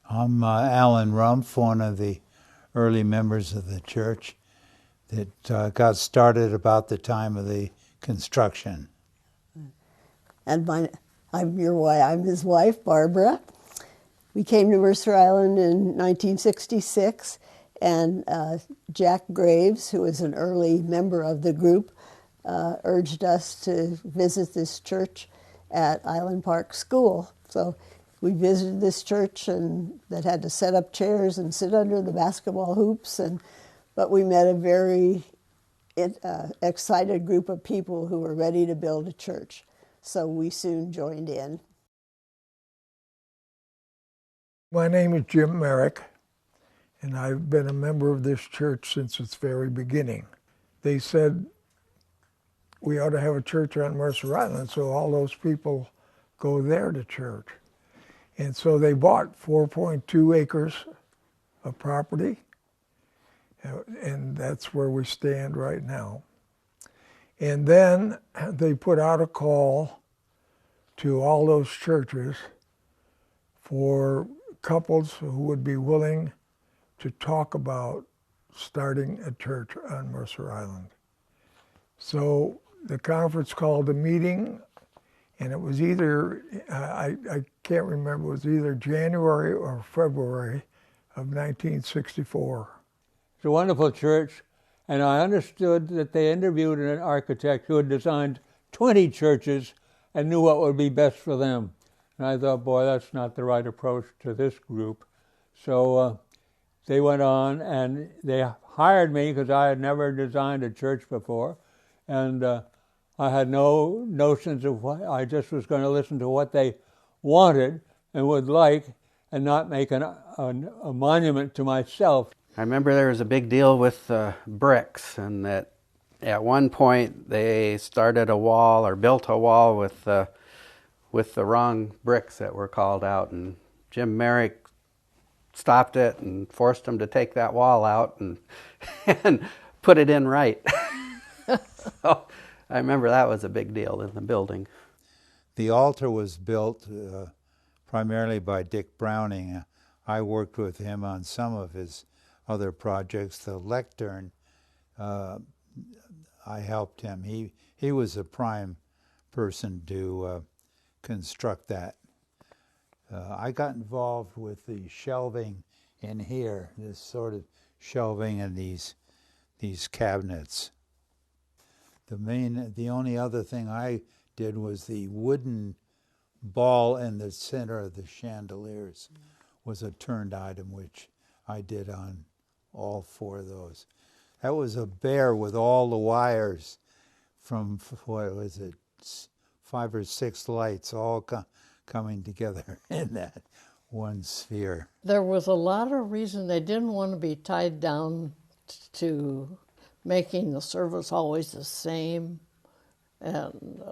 I'm Alan Rumpf, one of the early members of the church that got started about the time of the construction. And I'm his wife, Barbara. We came to Mercer Island in 1966, and Jack Graves, who was an early member of the group, urged us to visit this church at Island Park School. So we visited this church and that had to set up chairs and sit under the basketball hoops, but we met a very excited group of people who were ready to build a church. So we soon joined in. My name is Jim Merrick, and I've been a member of this church since its very beginning. They said we ought to have a church on Mercer Island, so all those people go there to church. And so they bought 4.2 acres of property, and that's where we stand right now. And then they put out a call to all those churches for couples who would be willing to talk about starting a church on Mercer Island. So the conference called a meeting, and it was either, I can't remember, it was either January or February of 1964. It's a wonderful church, and I understood that they interviewed an architect who had designed 20 churches and knew what would be best for them. And I thought, boy, that's not the right approach to this group. So they went on and they hired me because I had never designed a church before. And I had no notions of what, I just was going to listen to what they wanted and would like and not make a monument to myself. I remember there was a big deal with bricks, and that at one point they started a wall or built a wall with the wrong bricks that were called out, and Jim Merrick stopped it and forced them to take that wall out and put it in right. So I remember that was a big deal in the building. The altar was built primarily by Dick Browning. I worked with him on some of his other projects. The lectern, I helped him. He was a prime person to construct that. I got involved with the shelving in here, this sort of shelving and these cabinets. The only other thing I did was the wooden ball in the center of the chandeliers was a turned item, which I did on all four of those. That was a bear with all the wires from, what was it, 5 or 6 lights all coming together in that one sphere. There was a lot of reason they didn't want to be tied down to making the service always the same, and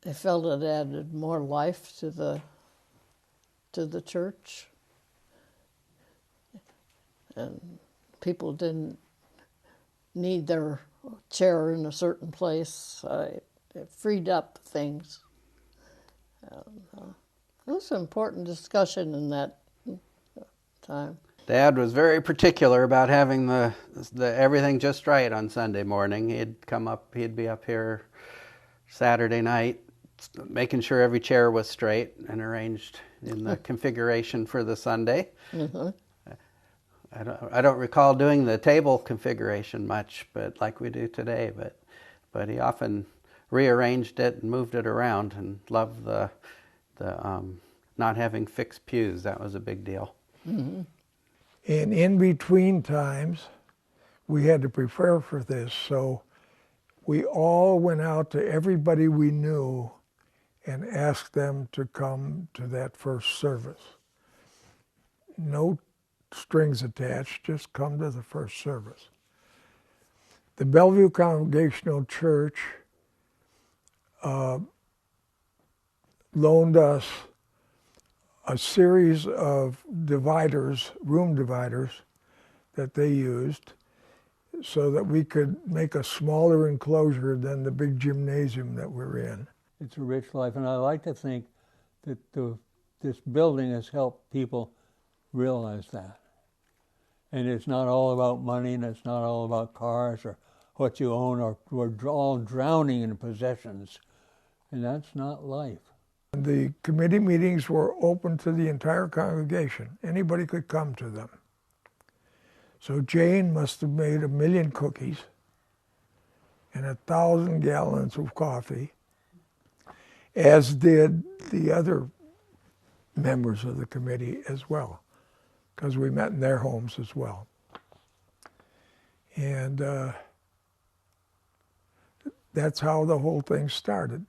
they felt it added more life to the church, and people didn't need their chair in a certain place. It freed up things. It was an important discussion in that time. Dad was very particular about having the everything just right on Sunday morning. He'd be up here Saturday night, making sure every chair was straight and arranged in the configuration for the Sunday. Mm-hmm. I don't recall doing the table configuration much, but like we do today. But he often rearranged it and moved it around, and loved the not having fixed pews. That was a big deal. Mm-hmm. And in between times, we had to prepare for this, so we all went out to everybody we knew and asked them to come to that first service. No strings attached, just come to the first service. The Bellevue Congregational Church loaned us a series of dividers, room dividers, that they used so that we could make a smaller enclosure than the big gymnasium that we're in. It's a rich life, and I like to think that the this building has helped people realize that. And it's not all about money, and it's not all about cars or what you own, or we're all drowning in possessions. And that's not life. The committee meetings were open to the entire congregation. Anybody could come to them. So Jane must have made 1 million cookies and 1,000 gallons of coffee, as did the other members of the committee as well, because we met in their homes as well. And that's how the whole thing started.